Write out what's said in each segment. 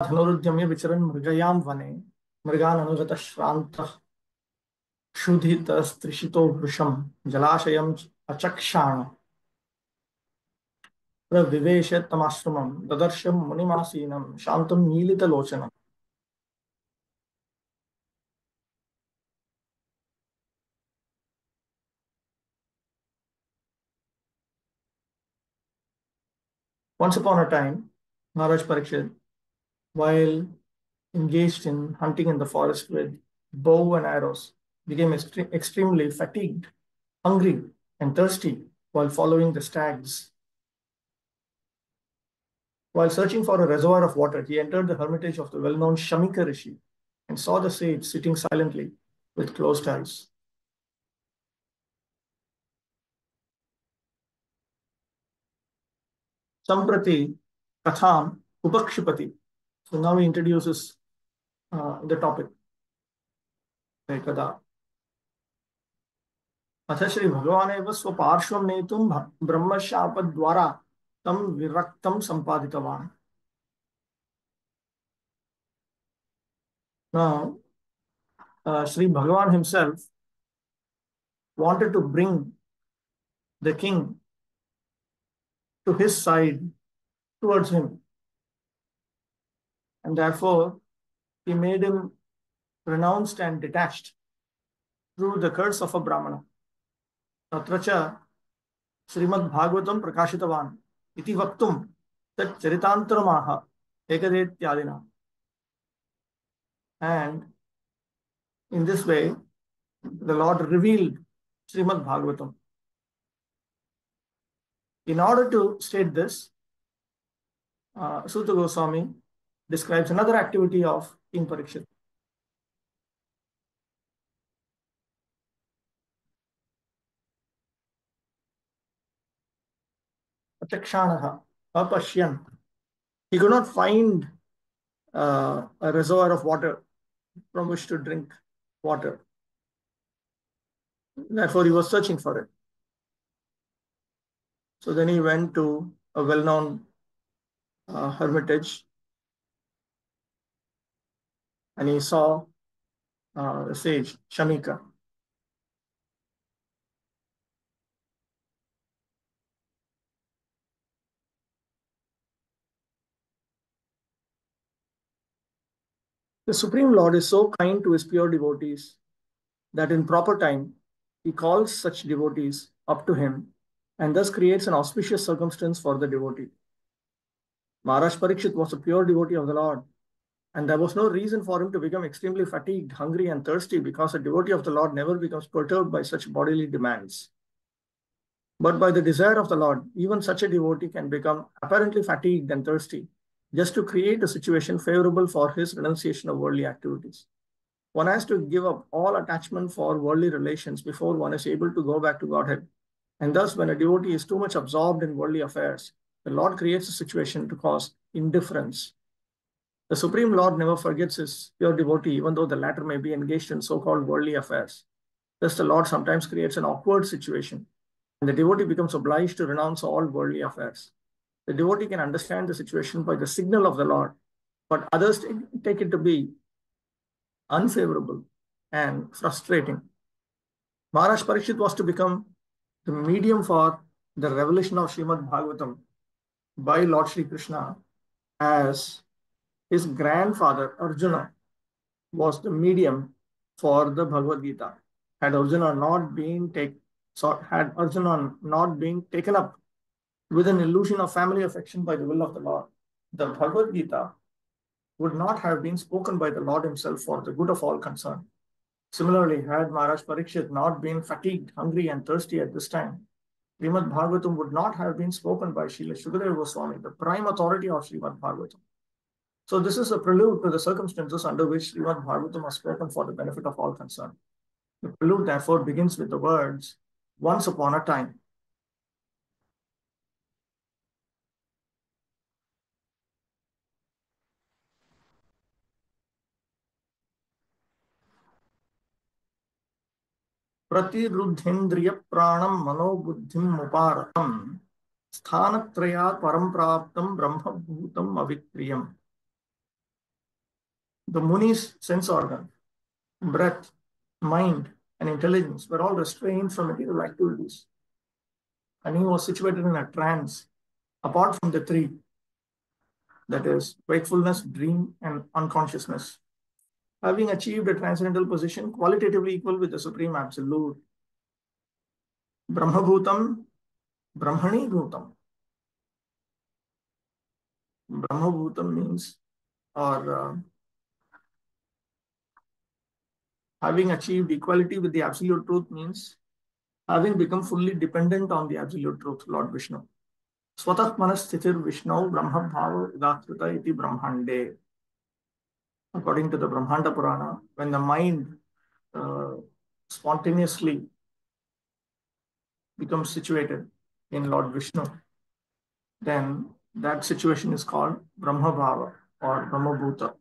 धनुरुद्यम्य विचरन् मृगयां वने मृगान् अनुगतः श्रान्तः क्षुधितस्त्रिषितो भृशं जलाशयम् अचक्षाण प्रविवेश तमाश्रमं ददर्श मुनिमासीनं शान्तं मीलितलोचनम्. Once upon a time, Maharaj Parikshit, while engaged in hunting in the forest with bow and arrows, became extremely fatigued, hungry, and thirsty while following the stags. While searching for a reservoir of water, he entered the hermitage of the well-known Shamika Rishi and saw the sage sitting silently with closed eyes. Samprati Katham Upakshipati. So now he introduces the topic. Ekada. अथ श्री भगवानेव स्वपार्श्वं नेतुं ब्रह्मशापद्वारा तं विरक्तं सम्पादितवान्. Now, Sri Bhagavan himself wanted to bring the king to his side towards him, and therefore he made him renounced and detached through the curse of a Brahmana. तत्र च श्रीमद्भागवतं प्रकाशितवान् इति वक्तुं तत् चरितान्तरमाह एकदेत्यादिना. And in this way, the Lord revealed Srimad Bhagavatam. In order to state this, Suta Goswami describes another activity of King Parikshit. Achakshanaha, apashyan. He could not find a reservoir of water from which to drink water. Therefore, he was searching for it. So then he went to a well-known hermitage and he saw the sage, Shamika. The Supreme Lord is so kind to his pure devotees that in proper time, he calls such devotees up to him and thus creates an auspicious circumstance for the devotee. Maharaj Parikshit was a pure devotee of the Lord, and there was no reason for him to become extremely fatigued, hungry, and thirsty because a devotee of the Lord never becomes perturbed by such bodily demands. But by the desire of the Lord, even such a devotee can become apparently fatigued and thirsty just to create a situation favorable for his renunciation of worldly activities. One has to give up all attachment for worldly relations before one is able to go back to Godhead. And thus, when a devotee is too much absorbed in worldly affairs, the Lord creates a situation to cause indifference. The Supreme Lord never forgets his pure devotee, even though the latter may be engaged in so-called worldly affairs. Thus, the Lord sometimes creates an awkward situation, and the devotee becomes obliged to renounce all worldly affairs. The devotee can understand the situation by the signal of the Lord, but others take it to be unfavorable and frustrating. Maharaj Parikshit was to become the medium for the revelation of Srimad Bhagavatam by Lord Shri Krishna, as his grandfather Arjuna was the medium for the Bhagavad Gita. Had Arjuna not been taken up with an illusion of family affection by the will of the Lord, the Bhagavad Gita would not have been spoken by the Lord himself for the good of all concerned. Similarly, had Maharaj Parikshit not been fatigued, hungry, and thirsty at this time, Srimad Bhagavatam would not have been spoken by Srila Shukadeva Goswami, the prime authority of Srimad Bhagavatam. So this is a prelude to the circumstances under which Srimad Bhagavatam was spoken for the benefit of all concerned. The prelude therefore begins with the words, once upon a time. प्रतिरुद्धेन्द्रिय प्राणम मनोबुद्धिम मुपारतम स्थानत्रयात् परम प्राप्तम ब्रह्मभूतम अविक्रियम. The Muni's sense organ, breath, mind, and intelligence were all restrained from material activities, and he was situated in a trance apart from the three, that is, wakefulness, dream, and unconsciousness, having achieved a transcendental position qualitatively equal with the Supreme Absolute. Brahmabhutam, Brahmani Bhutam. Brahmabhutam means, or having achieved equality with the Absolute Truth means having become fully dependent on the Absolute Truth, Lord Vishnu. Swatah manasthithir Vishnu Brahma Bhava Udakrita iti Brahmande. According to the Brahmanda Purana, when the mind uh, spontaneously becomes situated in Lord Vishnu, then that situation is called Brahma Bhava or Brahma Bhuta.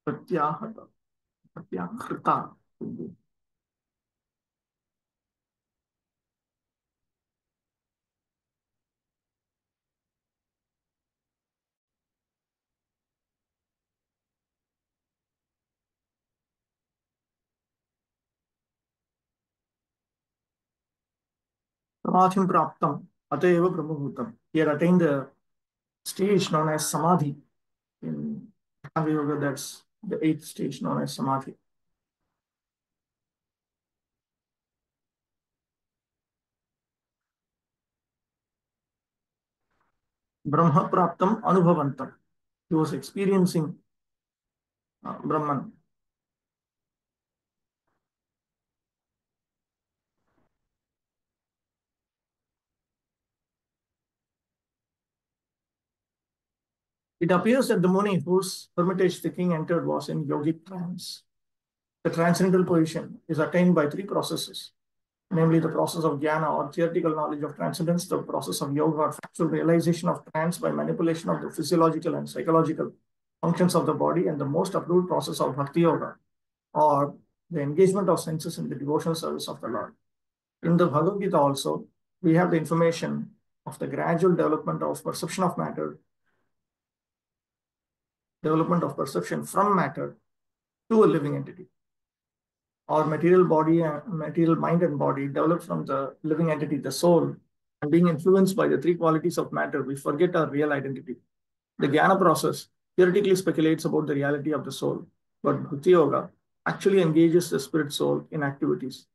Pratyahata, Pratyakrita. Samadhim Praptam, Ateva Brahma Bhutam. He had attained the stage known as Samadhi. In Yoga, that's the eighth stage known as Samadhi. Brahma Praptam Anubhavantam. He was experiencing Brahman. It appears that the Muni whose hermitage the king entered was in yogic trance. The transcendental position is attained by three processes, namely the process of jnana or theoretical knowledge of transcendence, the process of yoga or factual realization of trance by manipulation of the physiological and psychological functions of the body, and the most approved process of bhakti yoga, or the engagement of senses in the devotional service of the Lord. In the Bhagavad Gita also, we have the information of the gradual development of perception of matter, development of perception from matter to a living entity. Our material body and material mind and body develop from the living entity, the soul, and being influenced by the three qualities of matter, we forget our real identity. The Jnana process theoretically speculates about the reality of the soul, but Bhakti Yoga actually engages the spirit soul in activities.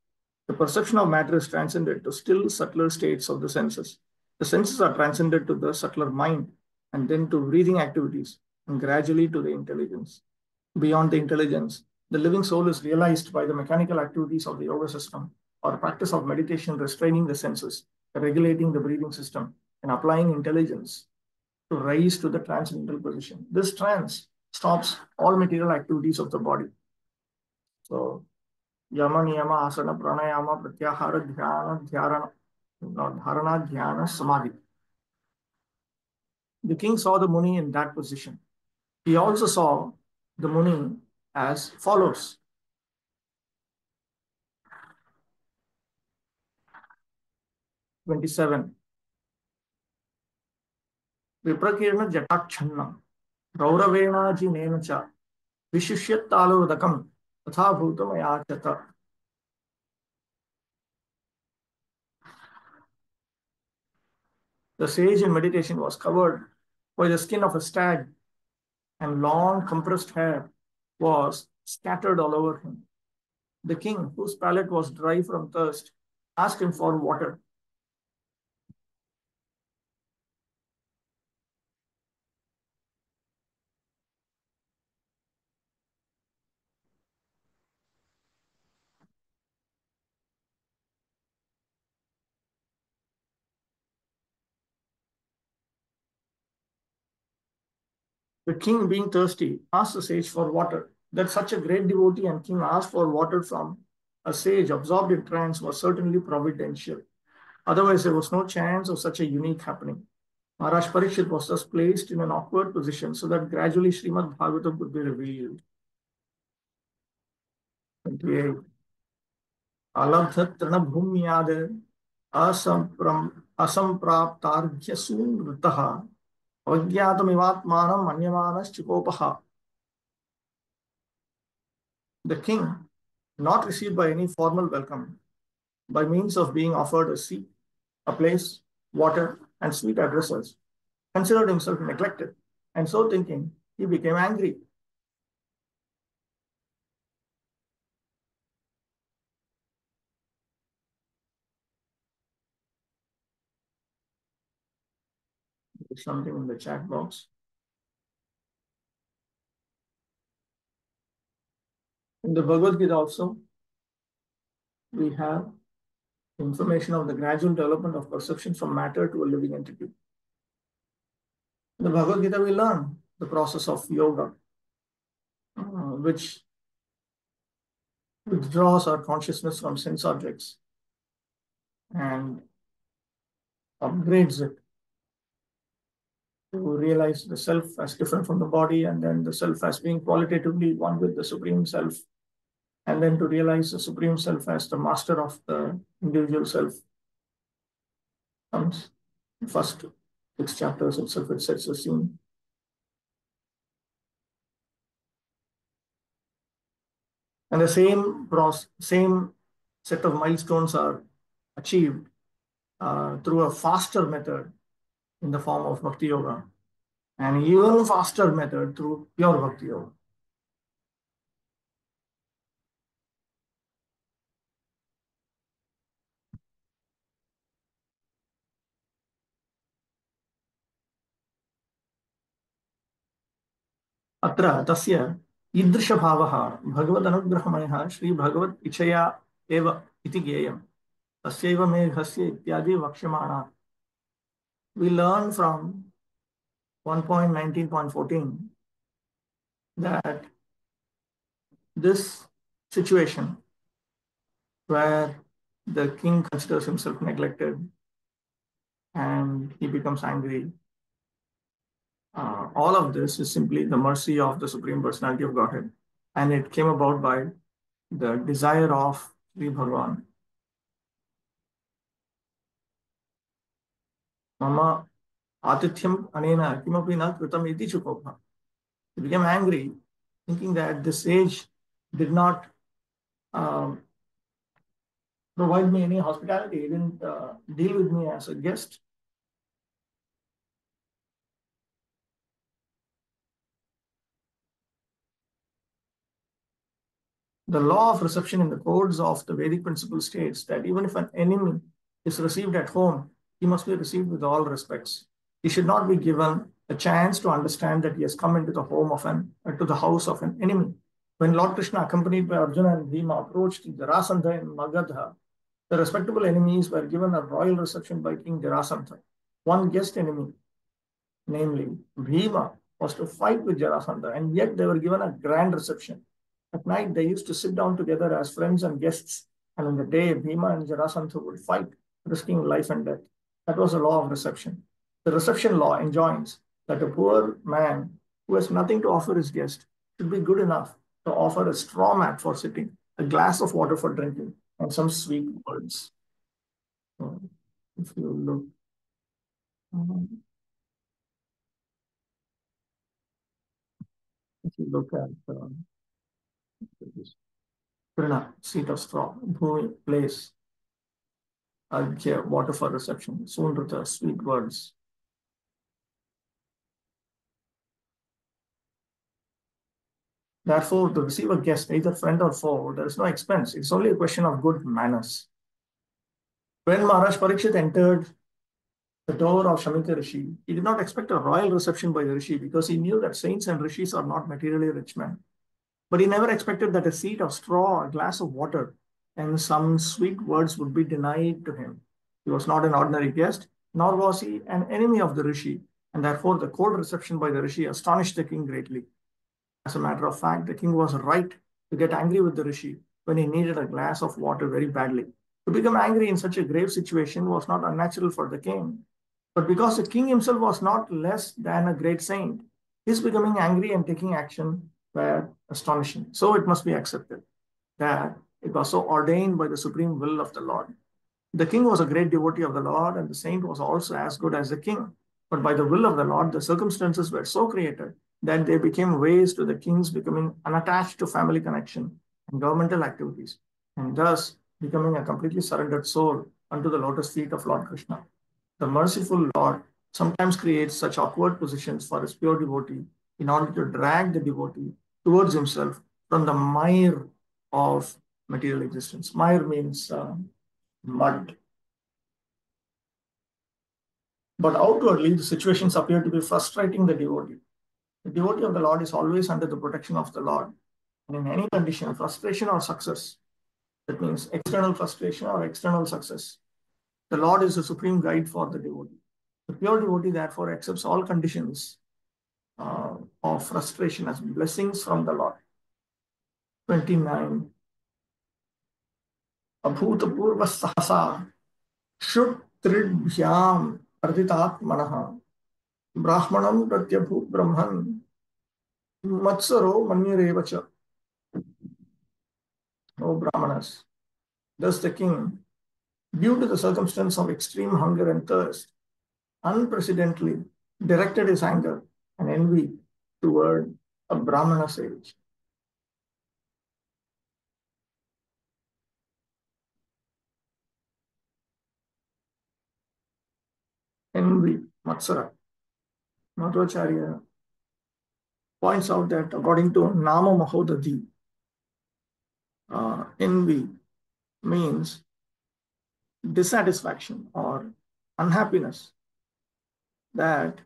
The perception of matter is transcended to still subtler states of the senses. The senses are transcended to the subtler mind, and then to breathing activities, and gradually to the intelligence. Beyond the intelligence, the living soul is realized by the mechanical activities of the yoga system or practice of meditation, restraining the senses, regulating the breathing system, and applying intelligence to rise to the transcendental position. This trance stops all material activities of the body. So, yama, niyama, asana, pranayama, pratyahara, dhyana, dharana, dhyana, samadhi. The king saw the Muni in that position. He also saw the Muni as follows. 27. Viprakirna Jatakshannam, Rauravena cha, Vishishyattalodakam, Tatha Bhutamayachata. The sage in meditation was covered by the skin of a stag, and long compressed hair was scattered all over him. The king, whose palate was dry from thirst, asked him for water. The king, being thirsty, asked the sage for water. That such a great devotee and king asked for water from a sage absorbed in trance was certainly providential. Otherwise, there was no chance of such a unique happening. Maharaj Parikshit was thus placed in an awkward position so that gradually Srimad Bhagavatam could be revealed. 28. Alabdha trinabhumyad asampraptarghya sunritaha avagyatam anyamanas chikopaha. The king, not received by any formal welcome, by means of being offered a seat, a place, water, and sweet addresses, considered himself neglected, and so thinking, he became angry. There's something in the chat box. In the Bhagavad Gita also, we have information of the gradual development of perception from matter to a living entity. In the Bhagavad Gita, we learn the process of yoga, which withdraws our consciousness from sense objects and upgrades it to realize the self as different from the body, and then the self as being qualitatively one with the Supreme Self, and then to realize the Supreme Self as the master of the individual self. Comes first 6 chapters itself, it sets the scene. And the same set of milestones are achieved through a faster method in the form of Bhakti Yoga, and even faster method through pure Bhakti Yoga. अत्र तस्य ईदृशभावः भगवदनुग्रहमयः श्रीभगवत् इच्छया एव इति ज्ञेयम् तस्यैव मेघस्य इत्यादि वक्ष्यमाणात्. We learn from 1.19.14 that this situation where the king considers himself neglected and he becomes angry, all of this is simply the mercy of the Supreme Personality of Godhead, and it came about by the desire of Sri Bhagavan. Mama atithyam anena kimapi na kritam iti chukopha. He became angry, thinking that this sage did not provide me any hospitality. He didn't deal with me as a guest. The law of reception in the codes of the Vedic principle states that even if an enemy is received at home, he must be received with all respects. He should not be given a chance to understand that he has come into the to the house of an enemy. When Lord Krishna, accompanied by Arjuna and Bhima, approached Jarasandha in Magadha, the respectable enemies were given a royal reception by King Jarasandha. One guest enemy, namely Bhima, was to fight with Jarasandha, and yet they were given a grand reception. At night, they used to sit down together as friends and guests, and in the day, Bhima and Jarasandha would fight, risking life and death. That was the law of reception. The reception law enjoins that a poor man who has nothing to offer his guest should be good enough to offer a straw mat for sitting, a glass of water for drinking, and some sweet words. So if you look, at Prana, seat of straw, Bhumi, place, Arghya, water for reception, Sunrita, sweet words. Therefore, to receive a guest, either friend or foe, there is no expense. It's only a question of good manners. When Maharaj Parikshit entered the door of Shamita Rishi, he did not expect a royal reception by the Rishi because he knew that saints and Rishis are not materially rich men. But he never expected that a seat of straw, a glass of water, and some sweet words would be denied to him. He was not an ordinary guest, nor was he an enemy of the Rishi, and therefore the cold reception by the Rishi astonished the king greatly. As a matter of fact, the king was right to get angry with the Rishi when he needed a glass of water very badly. To become angry in such a grave situation was not unnatural for the king. But because the king himself was not less than a great saint, his becoming angry and taking action were astonishing. So it must be accepted. that it was so ordained by the supreme will of the Lord. The king was a great devotee of the Lord, and the saint was also as good as the king. But by the will of the Lord, the circumstances were so created that they became ways to the king's becoming unattached to family connection and governmental activities, and thus becoming a completely surrendered soul unto the lotus feet of Lord Krishna. The merciful Lord sometimes creates such awkward positions for his pure devotee in order to drag the devotee towards himself from the mire of material existence. Mire means mud. But outwardly, the situations appear to be frustrating the devotee. The devotee of the Lord is always under the protection of the Lord. And in any condition, frustration or success, that means external frustration or external success, the Lord is the supreme guide for the devotee. The pure devotee, therefore, accepts all conditions of frustration as blessings from the Lord. 29. Abhutapurva sahasa shutridbhyam arditatmanaha brahmanam pratyabhut brahman matsaro manyarevacha. O Brahmanas. Thus the king, due to the circumstance of extreme hunger and thirst, unprecedentedly directed his anger and envy toward a Brahmana sage. Envy, Matsara. Madhvacharya points out that according to Nama Mahodadi, envy means dissatisfaction or unhappiness that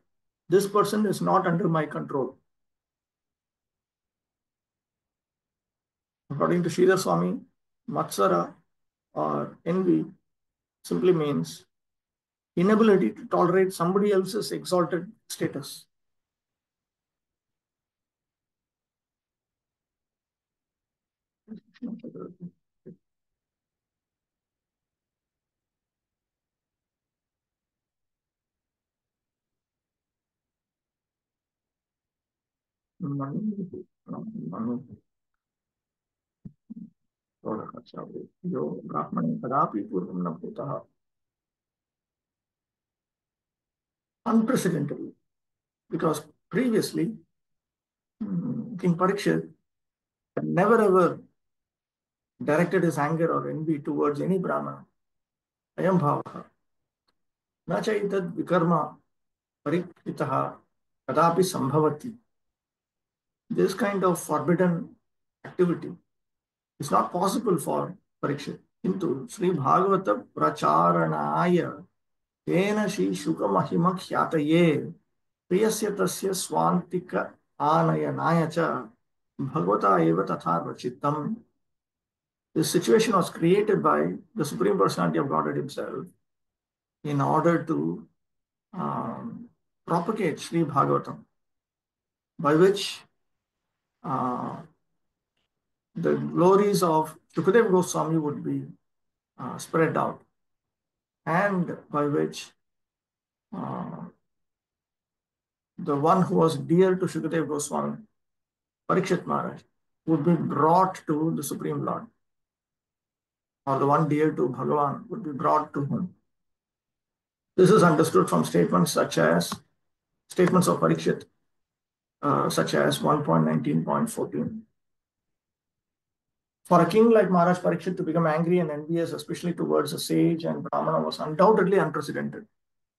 this person is not under my control. According to Sridhar Swami, Matsara or envy simply means inability to tolerate somebody else's exalted status. Unprecedentedly, because previously King Parikshit had never ever directed his anger or envy towards any Brahmana. Ayam bhavaha. Na chaitad vikarma parikshitaha kadapi sambhavati. This kind of forbidden activity is not possible for Parikshit. Into Sri Bhagavata Pracharanaya Tena Shri Shuka Mahima Khyataye Priyasya Tasya Swantika Anayanaya Cha Bhagavata Eva Tatha Rachitam. This situation was created by the Supreme Personality of Godhead Himself in order to propagate Sri Bhagavatam, by which the glories of Shukadeva Goswami would be spread out, and by which the one who was dear to Shukadeva Goswami, Parikshit Maharaj, would be brought to the Supreme Lord, or the one dear to Bhagavan would be brought to him. This is understood from statements of Parikshit, such as 1.19.14. For a king like Maharaj Parikshit to become angry and envious, especially towards a sage and Brahmana, was undoubtedly unprecedented.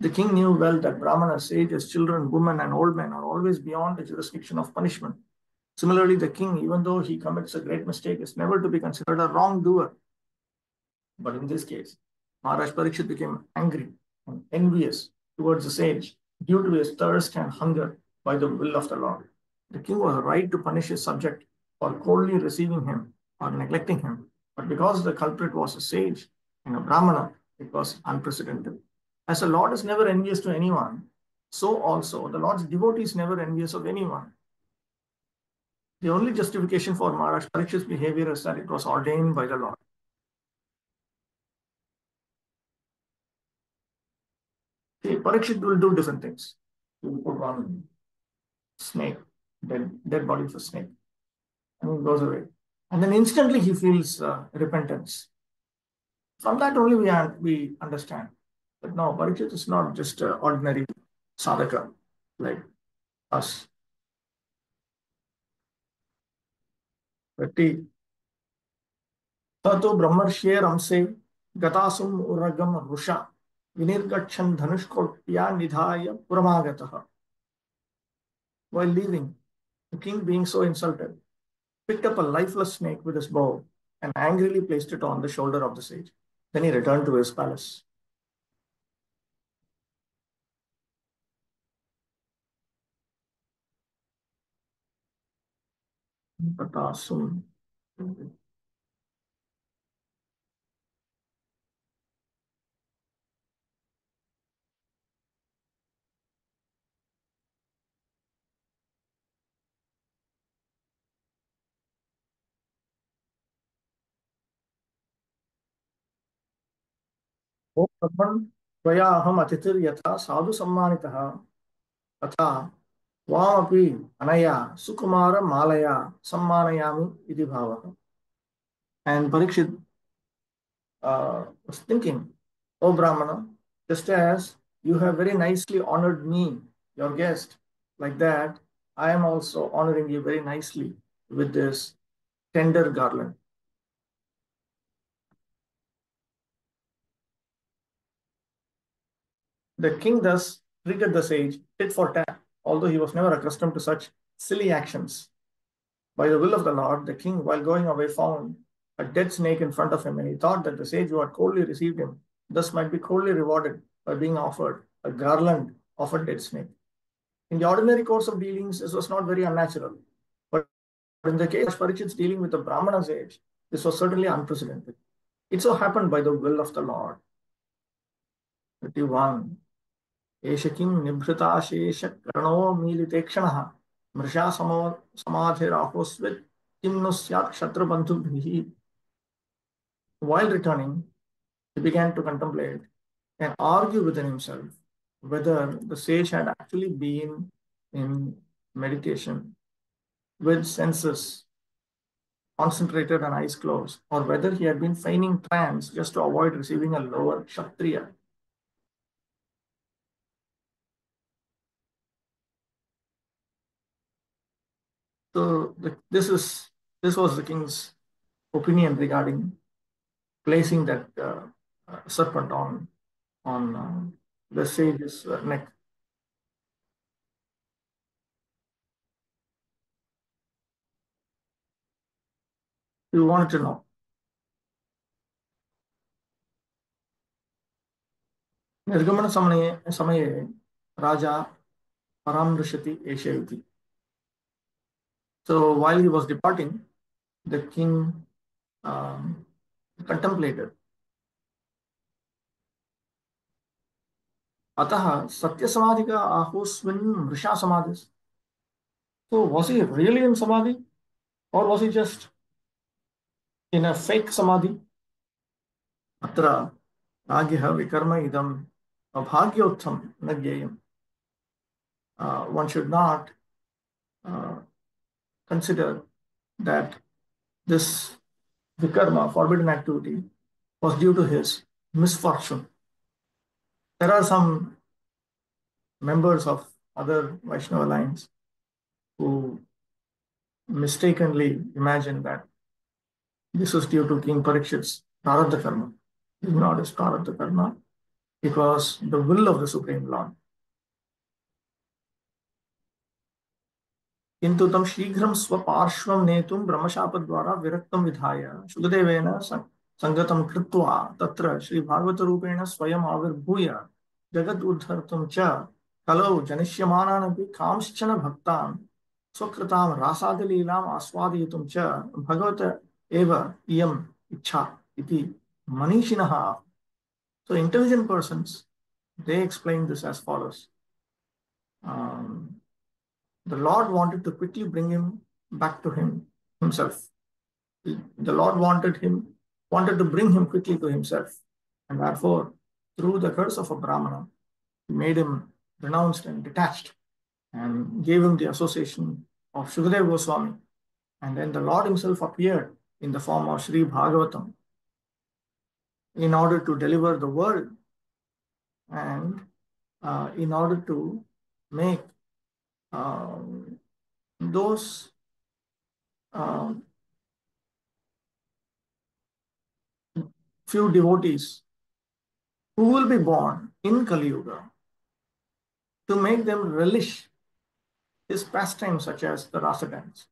The king knew well that Brahmanas, sages, children, women, and old men are always beyond the jurisdiction of punishment. Similarly, the king, even though he commits a great mistake, is never to be considered a wrongdoer. But in this case, Maharaj Parikshit became angry and envious towards the sage due to his thirst and hunger by the will of the Lord. The king was right to punish his subject for coldly receiving him or neglecting him. But because the culprit was a sage and a Brahmana, it was unprecedented. As the Lord is never envious to anyone, so also the Lord's devotee is never envious of anyone. The only justification for Maharaj Parikshit's behavior is that it was ordained by the Lord. See, Parikshit will do different things. He will put one snake, dead body of a snake, and it goes away. And then instantly he feels repentance. From that only we understand that no, Parikshit is not just an ordinary sadhaka like us. But ततो ब्रह्मर्षेरंसे गतासुम उरगम रुषा विनिर्गच्छन् धनुष्कोट्या निधाय पुरमागतः. While leaving, the king, being so insulted, picked up a lifeless snake with his bow and angrily placed it on the shoulder of the sage. Then he returned to his palace. Gataasum. ओ ब्रह्मन् त्वया अहम् अतिथिर्यथा साधु सम्मानितः तथा त्वामपि अनया सुकुमार मालया सम्मानयामि इति भावः. And Parikshit was thinking, O Brahmana, just as you have very nicely honored me, your guest, like that, I am also honoring you very nicely with this tender garland. The king thus treated the sage tit for tat, although he was never accustomed to such silly actions. By the will of the Lord, the king, while going away, found a dead snake in front of him, and he thought that the sage who had coldly received him thus might be coldly rewarded by being offered a garland of a dead snake. In the ordinary course of dealings, this was not very unnatural. But in the case of Parikshit's dealing with the Brahmana sage, this was certainly unprecedented. It so happened by the will of the Lord. 31. एष किं निभृताशेषकर्णो मीलितेक्षणः मृषा समाधिराहोस्वित् किं नु स्यात् क्षत्रबन्धुभिः. While returning, he began to contemplate and argue within himself whether the sage had actually been in meditation with senses concentrated and eyes closed, or whether he had been feigning trance just to avoid receiving a lower kshatriya. So this was the king's opinion regarding placing that serpent on the sage's neck. You wanted to know. निर्गमन समये समये राजा परामृशति एष इति. So while he was departing, the king contemplated. अतः सत्य समाधि का आहोस्विन मृषा समाधि. So was he really in samadhi, or was he just in a fake samadhi? अत्र राज्ञः विकर्म इदम् अभाग्योत्थं न ज्ञेयम्. One should not consider that this vikarma, forbidden activity, was due to his misfortune. There are some members of other Vaishnava lines who mistakenly imagine that this was due to King Parikshit's Prarabdha karma. It is not his Prarabdha karma. It was the will of the Supreme Lord. किन्तु तं शीघ्रं स्वपार्श्वं नेतुं ब्रह्मशापद्वारा विरक्तं विधाय शुकदेवेन संगतं कृत्वा तत्र श्रीभागवतरूपेण स्वयम् आविर्भूय जगत् उद्धर्तुं च कलौ जनिष्यमानानपि कांश्चन भक्तान् स्वकृतां रासादिलीलाम् आस्वादयितुं च भगवत एव इयम् इच्छा इति मनीषिणः. So intelligent persons, they explain this as follows. The Lord wanted to quickly bring him back to himself. The Lord wanted to bring him quickly to himself. And therefore, through the curse of a Brahmana, he made him renounced and detached and gave him the association of Shukadeva Goswami. And then the Lord himself appeared in the form of Sri Bhagavatam in order to deliver the world and in order to make those um, few devotees who will be born in Kali Yuga to make them relish his pastimes such as the rasa dance.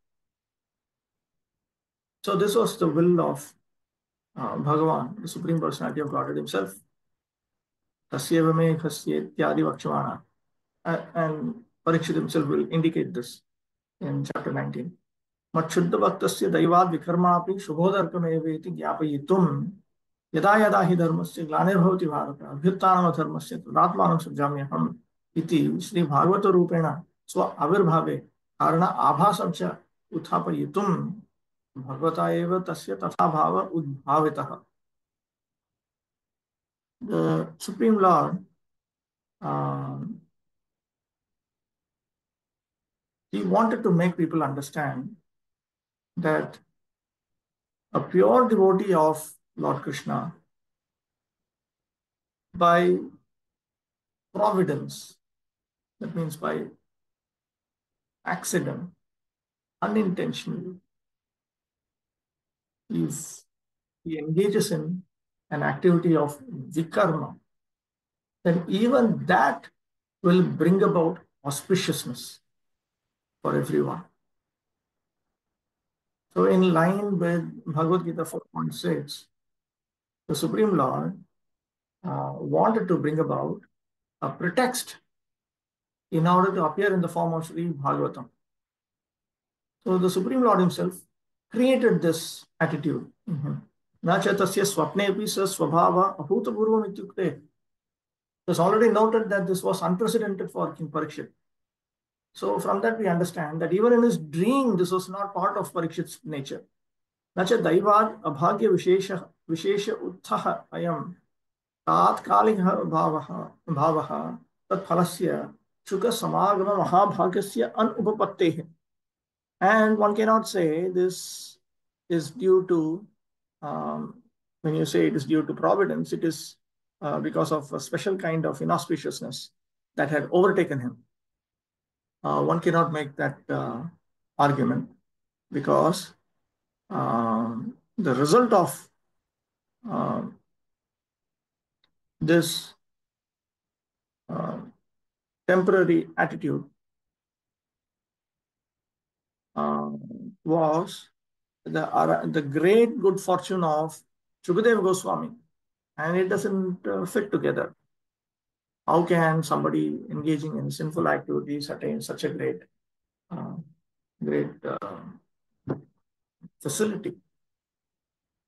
So this was the will of Bhagavan, the Supreme Personality of Godhead himself. Tasyeva me khasye ityadi vakshvana. And Parikshit himself will indicate this in chapter 19. मच्छुद्ध भक्तस्य दैवाद विकर्मापि शुभोदर्कमेवेति ज्ञापयितुं यदा यदा हि धर्मस्य ग्लानिर्भवति भारत अभ्युत्थानमधर्मस्य तदात्मानं सृजाम्यहम् इति श्री भागवत रूपेण स्व आविर्भावे कारण आभासं च उत्थापयितुं भगवता एव तस्य तथा भाव उद्भावितः. The Supreme Lord, he wanted to make people understand that a pure devotee of Lord Krishna, by providence, that means by accident, unintentionally, if he engages in an activity of vikarma, then even that will bring about auspiciousness for everyone. So, in line with Bhagavad Gita 4.6, the Supreme Lord wanted to bring about a pretext in order to appear in the form of Sri Bhagavatam. So the Supreme Lord himself created this attitude in him. Na cha tasya swapnepi sa swabhava abhutapurvam ityukte. It was already noted that this was unprecedented for King Parikshit. So from that we understand that even in his dream, this was not part of Parikshit's nature. Na cha daivad abhagya vishesha uttha ayam तात्कालिकः भावः तत्फलस्य शुक समागम महाभाग्यस्य अनुपपत्तेः. And one cannot say this is due to, when you say it is due to providence, it is because of a special kind of inauspiciousness that had overtaken him. One cannot make that argument because the result of this temporary attitude was the great good fortune of Shukadeva Goswami, and it doesn't fit together. How can somebody engaging in sinful activities attain such a great facility?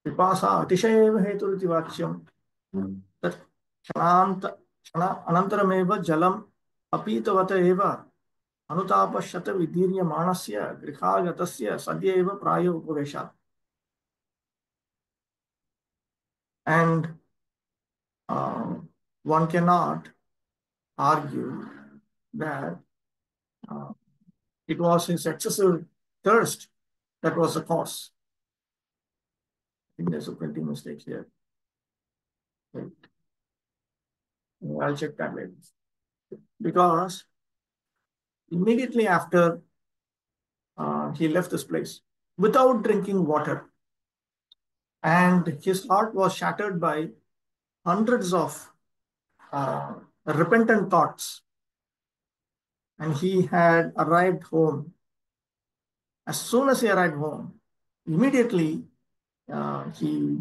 Vipasa atishayev heturiti vachyam tat क्षण अनन्तरमेव जलम् अपीतवत एव अनुतापशत विदीर्यमाणस्य गृहागतस्य सद्य एव प्रायो उपवेशात्. And one cannot argue that it was his excessive thirst that was the cause. I think there's a printing mistake here. Wait. I'll check that later. Because immediately after he left this place without drinking water, and his heart was shattered by hundreds of repentant thoughts, and he had arrived home. As soon as he arrived home, immediately he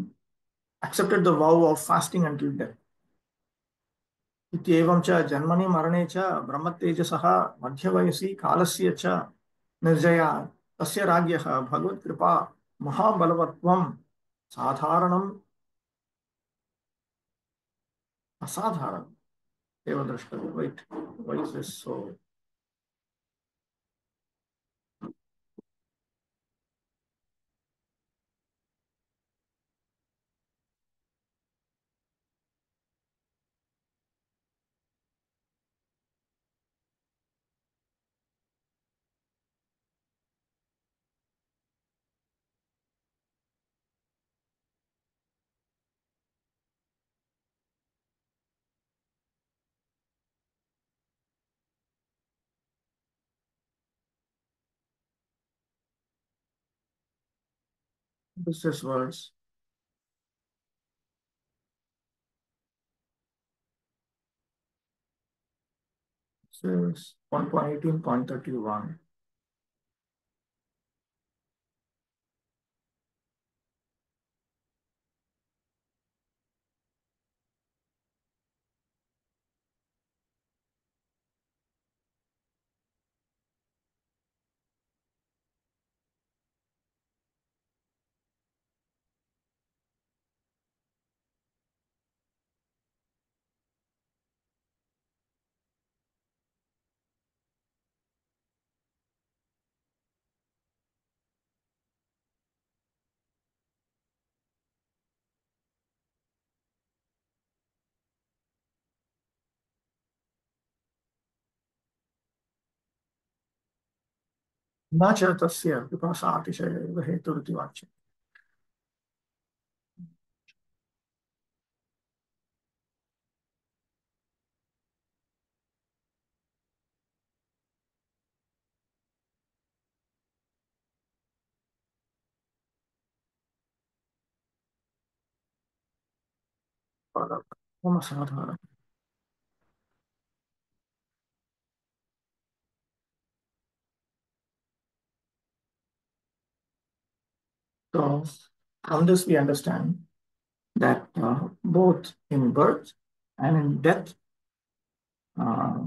accepted the vow of fasting until death. इत्येवं च जन्मनि मरणे च ब्रह्मतेजसः मध्यवयसि कालस्य च निर्जया तस्य राज्ञः भगवत्कृपा महाबलवत्वं साधारणम् असाधारणम् एव द्रष्टव्यम्. Wait, why is this so? This is verse. This is 1.18.31. न च तस्य पिपासातिशयैव हेतुरिति वाच्यम्. मम साधारण. So from this we understand that both in birth and in death, uh,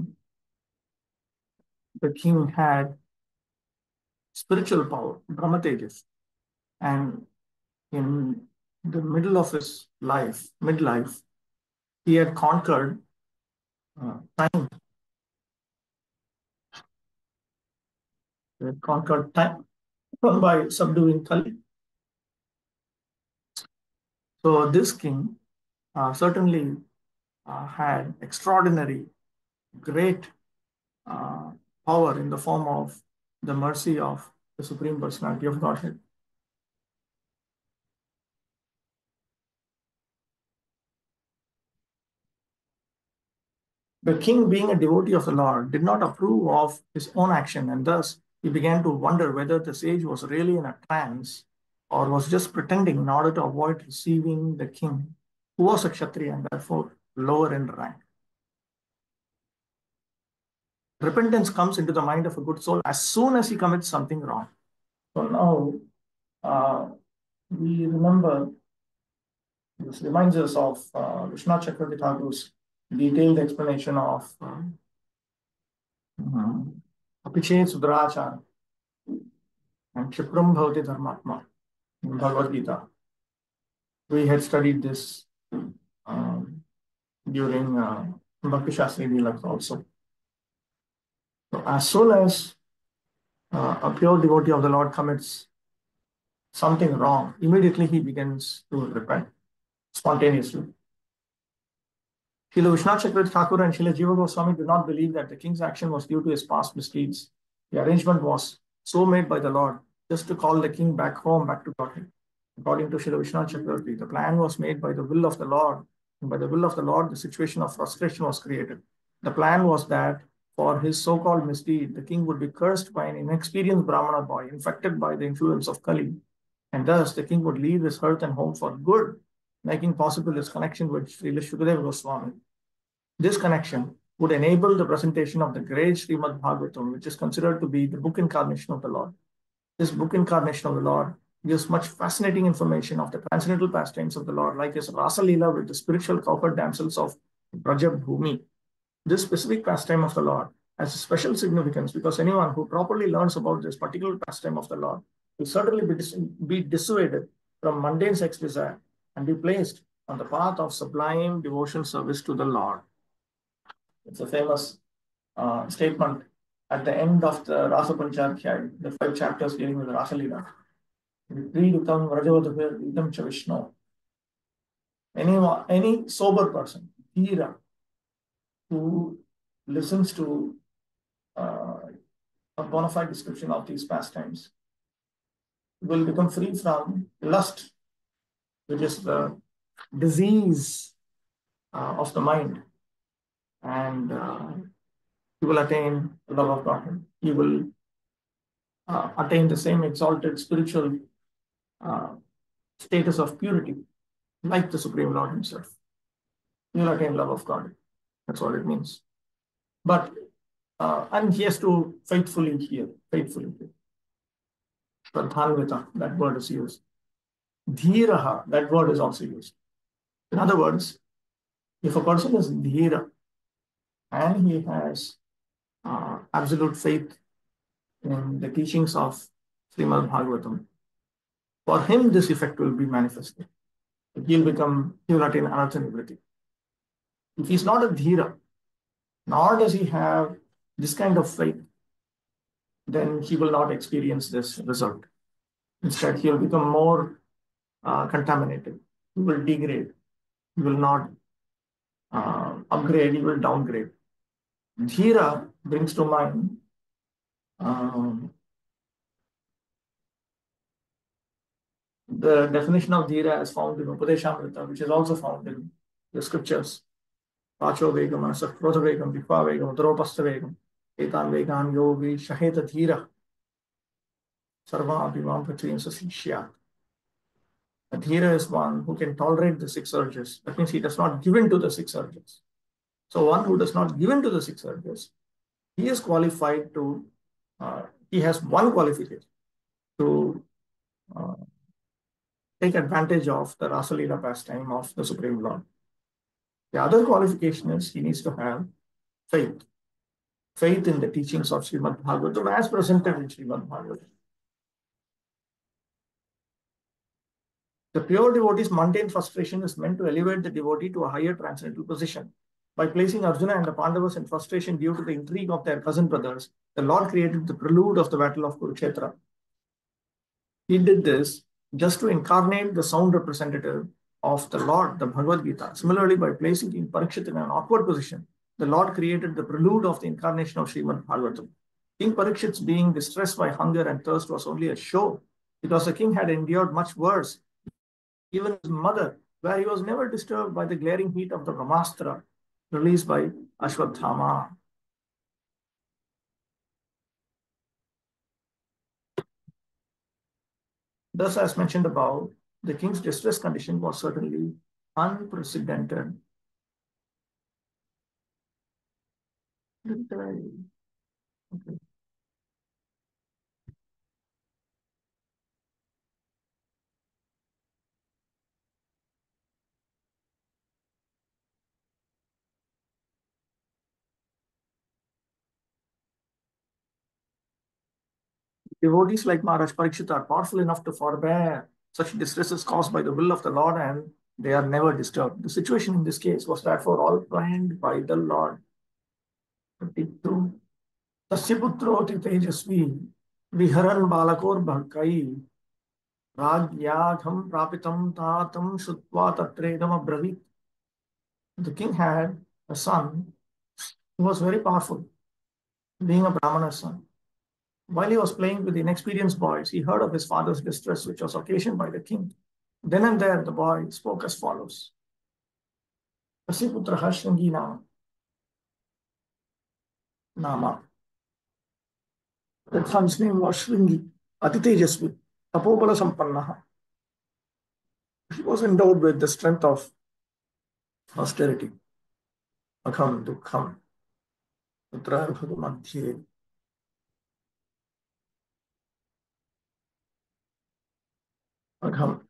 the king had spiritual power, Brahma Tejas, and in the middle of his life, midlife, he had conquered time. He had conquered time by subduing Kali. So this king certainly had extraordinary, great uh, power in the form of the mercy of the Supreme Personality of Godhead. The king, being a devotee of the Lord, did not approve of his own action, and thus he began to wonder whether the sage was really in a trance or was just pretending in order to avoid receiving the king, who was a Kshatriya and therefore lower in rank. Repentance comes into the mind of a good soul as soon as he commits something wrong. So now we remember, this reminds us of Vishwanath Chakravarti Thakur's detailed explanation of Apichet Sudrachara and Kshipram Bhavati Dharmatma in Bhagavad Gita. We had studied this during Bhakti Shastri Leelas also. So as soon as a pure devotee of the Lord commits something wrong, immediately he begins to repent spontaneously. Srila Vishwanath Chakravarti Thakur and Srila Jiva Goswami did not believe that the king's action was due to his past misdeeds. The arrangement was so made by the Lord just to call the king back home, back to Godhead. According to Srila Vishwanath Chakravarti, the plan was made by the will of the Lord, and by the will of the Lord, the situation of frustration was created. The plan was that for his so-called misdeed, the king would be cursed by an inexperienced Brahmana boy infected by the influence of Kali, and thus the king would leave his hearth and home for good, making possible his connection with Srila Shukadeva Goswami. This connection would enable the presentation of the great Srimad Bhagavatam, which is considered to be the book incarnation of the Lord. This book incarnation of the Lord gives much fascinating information of the transcendental pastimes of the Lord, like his Rasa Leela with the spiritual cowherd damsels of Brajabhumi. This specific pastime of the Lord has a special significance because anyone who properly learns about this particular pastime of the Lord will certainly be dissuaded from mundane sex desire and be placed on the path of sublime devotional service to the Lord. It's a famous statement at the end of the Rasa Panchadhyaya, the 5 chapters dealing with the Rasa Leela. Vridutam Vrajavadhupir Idam Cha Vishnu. Any sober person, Dhira, who listens to a bona fide description of these pastimes will become free from lust, which is the disease of the mind, and he will attain the love of God. He will attain the same exalted spiritual status of purity, like the Supreme Lord Himself. You'll attain love of God. That's all it means. But and he has to faithfully hear, faithfully hear. Pradhanvita, that word is used. Dhiraha, that word is also used. In other words, if a person is dhira and he has absolute faith in the teachings of Srimad Bhagavatam, for him this effect will be manifested. He will attain anartha nivriti. If he's not a dhira, nor does he have this kind of faith, then he will not experience this result. Instead, he will become more contaminated. He will degrade. He will not upgrade, he will downgrade. Dhira brings to mind the definition of dhira as found in Upadeshamrita, which is also found in the scriptures. Pacho vegam, asakrodha vegam, vikva vegam, udropastha vegam, etan vegan yogi, shaheta dhira, sarva abhivam pratyam sasishyat. A dhira is one who can tolerate the six urges. That means he does not give in to the six urges. So one who does not give in to the six urges, he is qualified to, he has one qualification to take advantage of the Rasalila pastime of the Supreme Lord. The other qualification is he needs to have faith. Faith in the teachings of Srimad Bhagavatam as presented in Srimad Bhagavatam. The pure devotee's mundane frustration is meant to elevate the devotee to a higher transcendental position. By placing Arjuna and the Pandavas in frustration due to the intrigue of their cousin brothers, the Lord created the prelude of the battle of Kurukshetra. He did this just to incarnate the sound representative of the Lord, the Bhagavad Gita. Similarly, by placing King Parikshit in an awkward position, the Lord created the prelude of the incarnation of Srimad Bhagavatam. King Parikshit's being distressed by hunger and thirst was only a show, because the king had endured much worse. Even his mother, where he was never disturbed by the glaring heat of the Brahmastra released by Ashwadhama. Thus, as mentioned above, the king's distress condition was certainly unprecedented. Okay. Devotees like Maharaj Parikshit are powerful enough to forbear such distresses caused by the will of the Lord, and they are never disturbed. The situation in this case was therefore all planned by the Lord. 52. Tasya putroti tejasvi viharan balakor bhakai ragyagham prapitam tatam shutva tatredam abravit. The king had a son who was very powerful, being a Brahmana's son. While he was playing with the inexperienced boys, he heard of his father's distress, which was occasioned by the king. Then and there, the boy spoke as follows. Tasya putraha Shringi nama. That son's name was Shringi, Atitejasvi, Tapopala Sampannaha. He was endowed with the strength of austerity. Akham Dukkham, Putra Bhagamadhye. Agham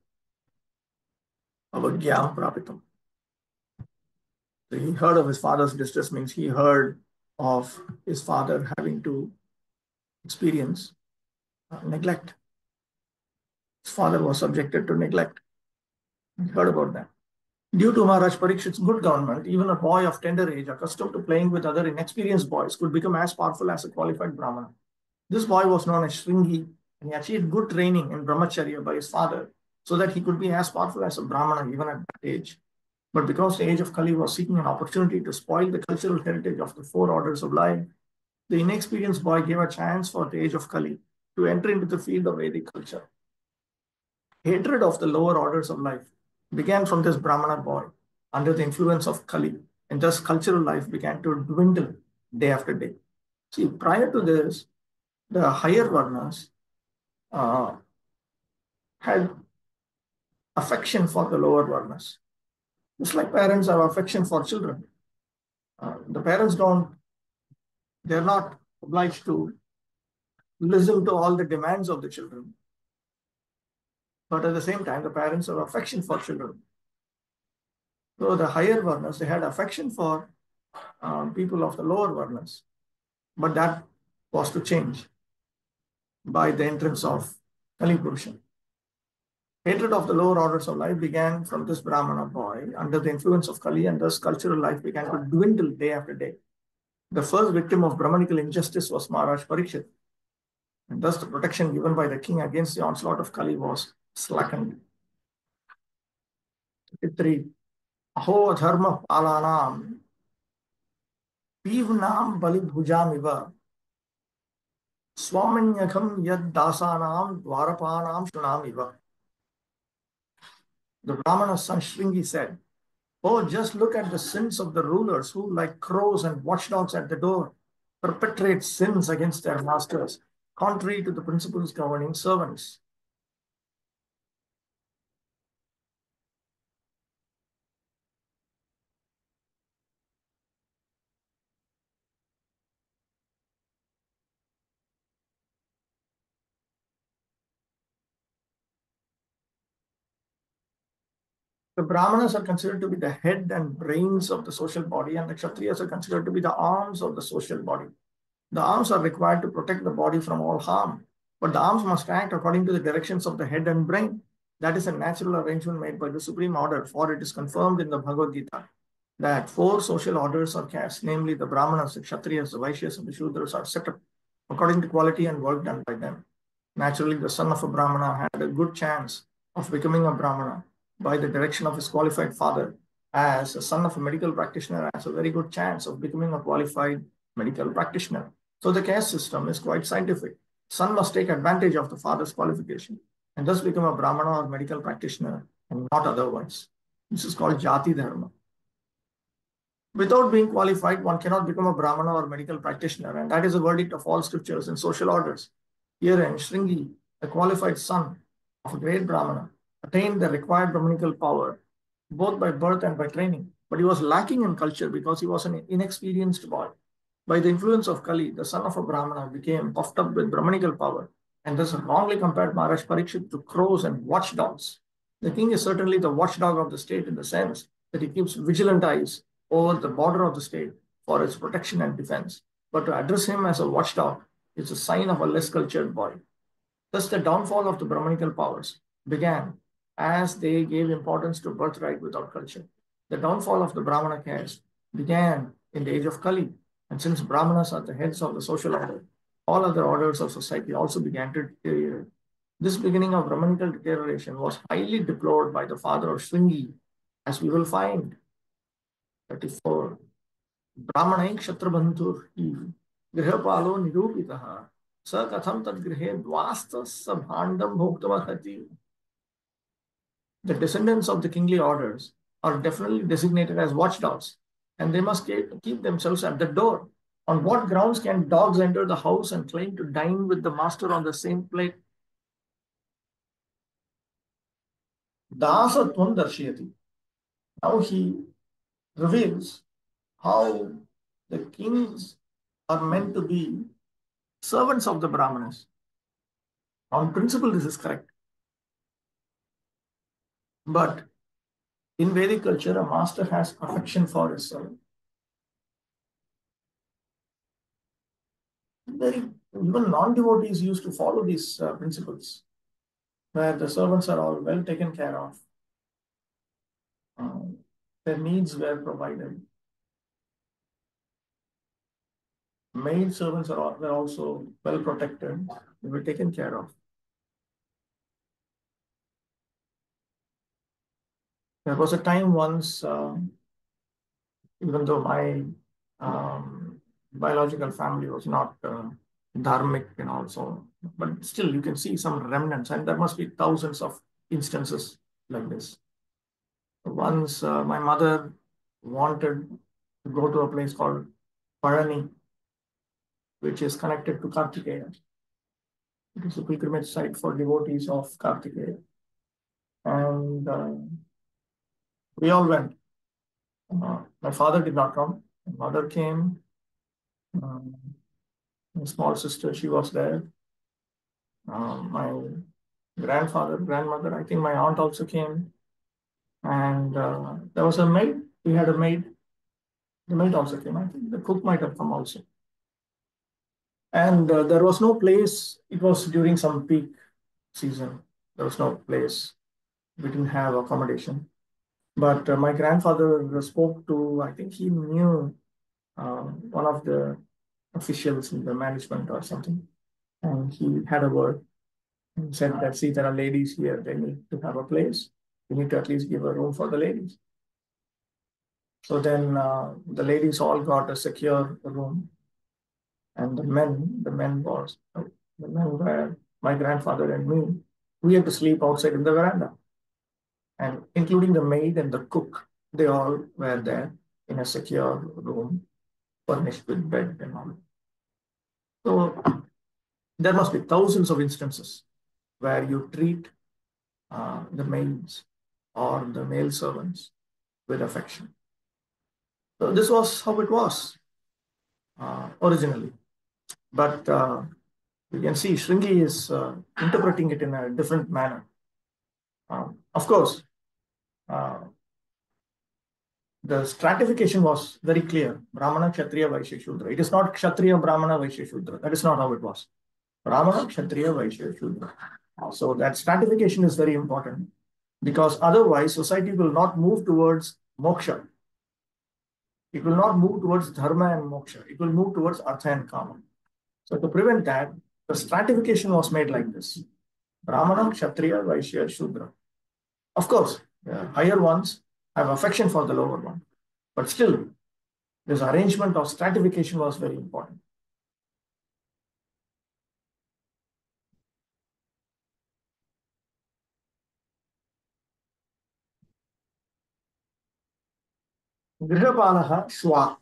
Avagyam Prapitam. So he heard of his father's distress, means he heard of his father having to experience neglect. His father was subjected to neglect. He heard about that. Due to Maharaj Parikshit's good government, even a boy of tender age, accustomed to playing with other inexperienced boys, could become as powerful as a qualified Brahmana. This boy was known as Shringi, and he achieved good training in brahmacharya by his father, so that he could be as powerful as a Brahmana even at that age. But because the age of Kali was seeking an opportunity to spoil the cultural heritage of the four orders of life, the inexperienced boy gave a chance for the age of Kali to enter into the field of Vedic culture. Hatred of the lower orders of life began from this Brahmana boy under the influence of Kali, and thus cultural life began to dwindle day after day. See, prior to this, the higher Varnas had affection for the lower varnas. Just like parents have affection for children. The parents they're not obliged to listen to all the demands of the children. But at the same time, the parents have affection for children. So the higher varnas, they had affection for people of the lower varnas. But that was to change by the entrance of Kali Purusha. Hatred of the lower orders of life began from this Brahmana boy under the influence of Kali, and thus cultural life began to dwindle day after day. The first victim of Brahmanical injustice was Maharaj Parikshit, and thus the protection given by the king against the onslaught of Kali was slackened. 3. Aho dharma palanam pivnam balibhujamiva swamanyakam yad dasanam dwarapanam shunamiva. The Brahmana's son Shringi said, "Oh, just look at the sins of the rulers who, like crows and watchdogs at the door, perpetrate sins against their masters, contrary to the principles governing servants." The Brahmanas are considered to be the head and brains of the social body, and the Kshatriyas are considered to be the arms of the social body. The arms are required to protect the body from all harm, but the arms must act according to the directions of the head and brain. That is a natural arrangement made by the supreme order, for it is confirmed in the Bhagavad Gita that 4 social orders or castes, namely the Brahmanas, the Kshatriyas, the Vaishyas, and the Shudras, are set up according to quality and work done by them. Naturally, the son of a Brahmana had a good chance of becoming a Brahmana by the direction of his qualified father, as a son of a medical practitioner has a very good chance of becoming a qualified medical practitioner. So the caste system is quite scientific. Son must take advantage of the father's qualification and thus become a Brahmana or medical practitioner and not otherwise. This is called Jati Dharma. Without being qualified, one cannot become a Brahmana or medical practitioner, and that is the verdict of all scriptures and social orders. Herein, Shringi, a qualified son of a great Brahmana, attained the required Brahmanical power, both by birth and by training. But he was lacking in culture because he was an inexperienced boy. By the influence of Kali, the son of a Brahmana became puffed up with Brahmanical power, and thus wrongly compared Maharaj Parikshit to crows and watchdogs. The king is certainly the watchdog of the state in the sense that he keeps vigilant eyes over the border of the state for its protection and defense. But to address him as a watchdog is a sign of a less cultured boy. Thus, the downfall of the Brahmanical powers began as they gave importance to birthright without culture. The downfall of the Brahmana caste began in the age of Kali, and since Brahmanas are the heads of the social order, all other orders of society also began to deteriorate. This beginning of Brahmanical deterioration was highly deplored by the father of Shringi, as we will find. 34. Brahmanai kshatrabandhur grihapalo nirupitaha sa katham tad grihe dvasta sabhandam bhoktamahati. The descendants of the kingly orders are definitely designated as watchdogs, and they must keep themselves at the door. On what grounds can dogs enter the house and claim to dine with the master on the same plate? Dasatvam darshayati. Now he reveals how the kings are meant to be servants of the Brahmanas. On principle, this is correct. But in Vedic culture, a master has affection for his servant. Even non-devotees used to follow these principles, where the servants are all well taken care of. Their needs were provided. Maid servants were also well protected. They were taken care of. There was a time once, even though my biological family was not dharmic and also, but still you can see some remnants, and there must be thousands of instances like this. Once my mother wanted to go to a place called Parani, which is connected to Kartikeya. It is a pilgrimage site for devotees of Kartikeya. And we all went. My father did not come. My mother came. Um, my small sister, she was there. My grandfather, grandmother, I think my aunt also came. And there was a maid. We had a maid. The maid also came. I think the cook might have come also. And there was no place. It was during some peak season. There was no place. We didn't have accommodation. But my grandfather spoke to, I think he knew one of the officials in the management or something. And he had a word and said that, see, there are ladies here. They need to have a place. We need to at least give a room for the ladies. So then the ladies all got a secure room. And the men were my grandfather and me. We had to sleep outside in the veranda. And including the maid and the cook, they all were there in a secure room, furnished with bed and all. So there must be thousands of instances where you treat the maids or the male servants with affection. So this was how it was originally. But you can see Shringi is interpreting it in a different manner. Of course, uh, the stratification was very clear. Brahmana, Kshatriya, Vaishya, Shudra. It is not Kshatriya, Brahmana, Vaishya, Shudra. That is not how it was. Brahmana, Kshatriya, Vaishya, Shudra. So that stratification is very important because otherwise society will not move towards moksha. It will not move towards dharma and moksha. It will move towards artha and kama. So to prevent that, the stratification was made like this. Brahmana, Kshatriya, Vaishya, Shudra. Of course, the higher ones have affection for the lower one. But still, this arrangement of stratification was very important. Grihapalaha Shwa.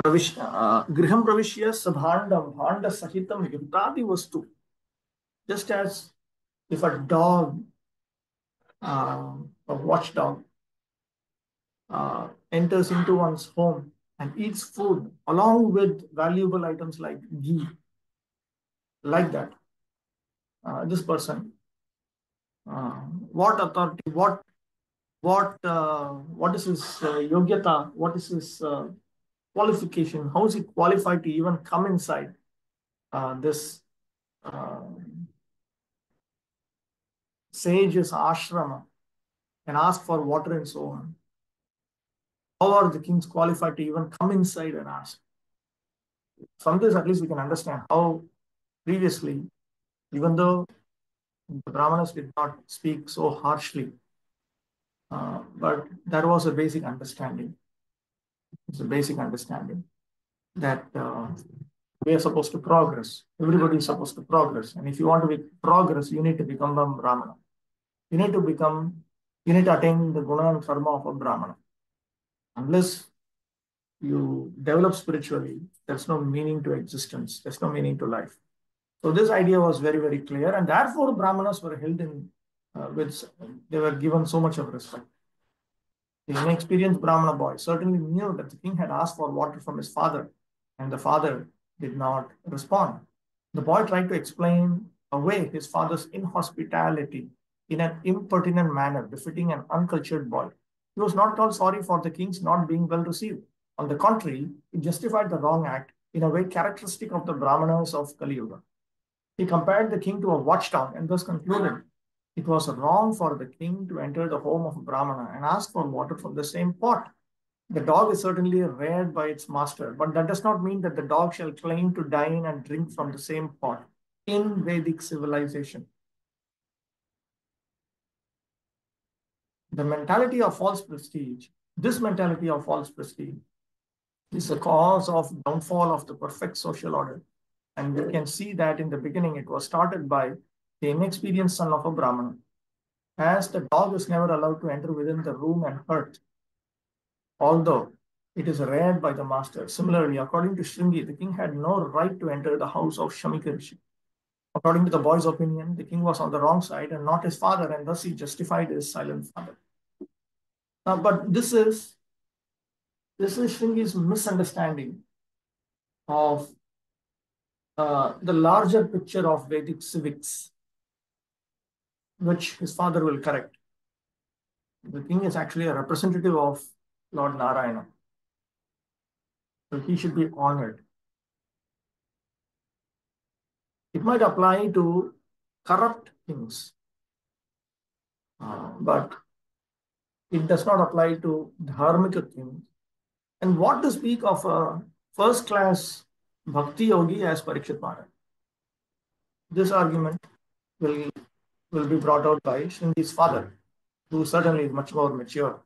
Griham Pravishya Sabhandam Bhanda Sahitam Yutadi Vastu. Just as if a dog, a watchdog, enters into one's home and eats food along with valuable items like ghee, like that, this person, what authority, what is his yogyata, what is his qualification, how is he qualified to even come inside this uh, sage's ashrama and ask for water and so on. How are the kings qualified to even come inside and ask? From this, at least we can understand how previously, even though the Brahmanas did not speak so harshly, but there was a basic understanding. It's a basic understanding that we are supposed to progress. Everybody is supposed to progress. And if you want to be progress, you need to become a Brahmana. You need to become, you need to attain the guna and karma of a Brahmana. Unless you develop spiritually, there's no meaning to existence. There's no meaning to life. So this idea was very, very clear. And therefore, Brahmanas were held in, they were given so much of respect. The inexperienced Brahmana boy certainly knew that the king had asked for water from his father, and the father did not respond. The boy tried to explain away his father's inhospitality in an impertinent manner, befitting an uncultured boy. He was not at all sorry for the king's not being well received. On the contrary, he justified the wrong act in a way characteristic of the Brahmanas of Kali Yuga. He compared the king to a watchdog and thus concluded it was wrong for the king to enter the home of a Brahmana and ask for water from the same pot. The dog is certainly reared by its master, but that does not mean that the dog shall claim to dine and drink from the same pot in Vedic civilization. The mentality of false prestige, this mentality of false prestige, is the cause of downfall of the perfect social order. And we can see that in the beginning, it was started by the inexperienced son of a Brahmana. As the dog is never allowed to enter within the room and hurt, although it is reared by the master. Similarly, according to Shringi, the king had no right to enter the house of Shamika Rishi. According to the boy's opinion, the king was on the wrong side and not his father, and thus he justified his silent father. But this is Shringi's misunderstanding of the larger picture of Vedic civics, which his father will correct. The king is actually a representative of Lord Narayana. So he should be honored. It might apply to corrupt kings, but it does not apply to dharmika kings. And what to speak of a first-class bhakti yogi as Parikshit Maharaj? This argument will, will be brought out by Shringi's father, who certainly is much more mature.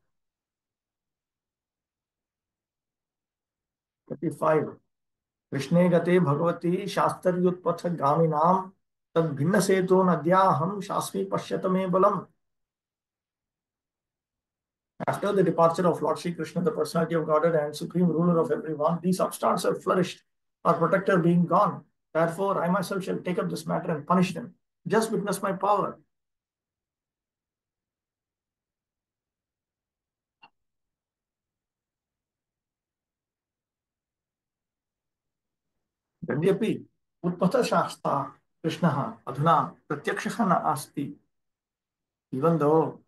35. कृष्णे गते भगवती शास्त्रोत्पथ गामिनाम तद भिन्न सेतु नद्याहम शास्मी पश्यत मे बलम. After the departure of Lord Sri Krishna, the personality of Godhead and supreme ruler of everyone, these upstarts have flourished, our protector being gone. Therefore, I myself shall take up this matter and punish them. Just witness my power. यद्यपि उत्पथ शास्ता कृष्णः अधुना प्रत्यक्षः न अस्ति. Even though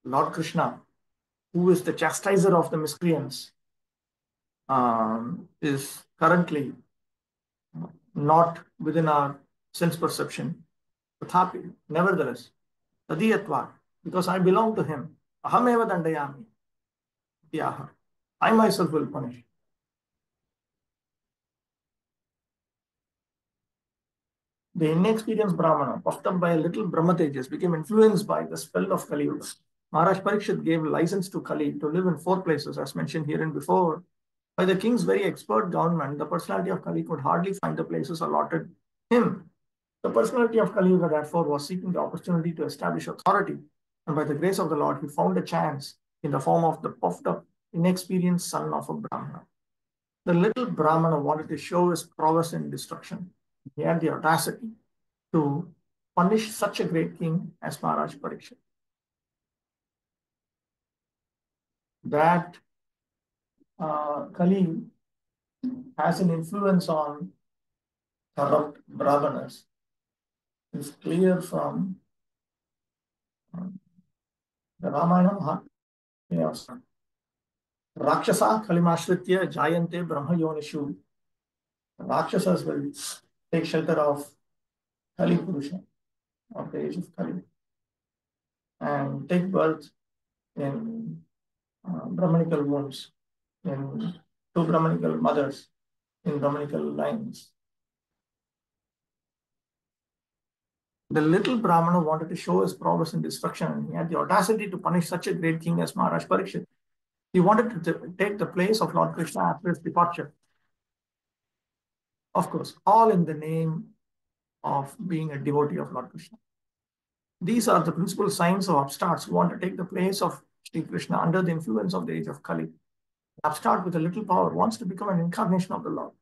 Lord Krishna, who is the chastiser of the miscreants, is currently not within our sense perception, tathapi, nevertheless, tadiyatva, because I belong to him, ahameva dandayami, yaha, I myself will punish. The inexperienced Brahmana, puffed up by a little Brahma Tejas, became influenced by the spell of Kali Yuga. Maharaj Parikshit gave license to Kali to live in 4 places, as mentioned here and before. By the king's very expert government, the personality of Kali could hardly find the places allotted him. The personality of Kali Yuga, therefore, was seeking the opportunity to establish authority, and by the grace of the Lord, he found a chance in the form of the puffed up, inexperienced son of a Brahmana. The little Brahmana wanted to show his prowess in destruction. He had the audacity to punish such a great king as Maharaj Parikshit. That Kali has an influence on corrupt Brahmanas is clear from the Ramayana Mahatmya. Rakshasa Kalimashritya Jayante Brahma Yonishu. Rakshasas will take shelter of Kali Purusha, of the age of Kali, and take birth in Brahmanical wombs, in 2 Brahmanical mothers, in Brahmanical lines. The little Brahmana wanted to show his prowess in destruction, and he had the audacity to punish such a great king as Maharaj Parikshit. He wanted to take the place of Lord Krishna after his departure. Of course, all in the name of being a devotee of Lord Krishna. These are the principal signs of upstarts who want to take the place of Sri Krishna under the influence of the age of Kali. An upstart with a little power wants to become an incarnation of the Lord.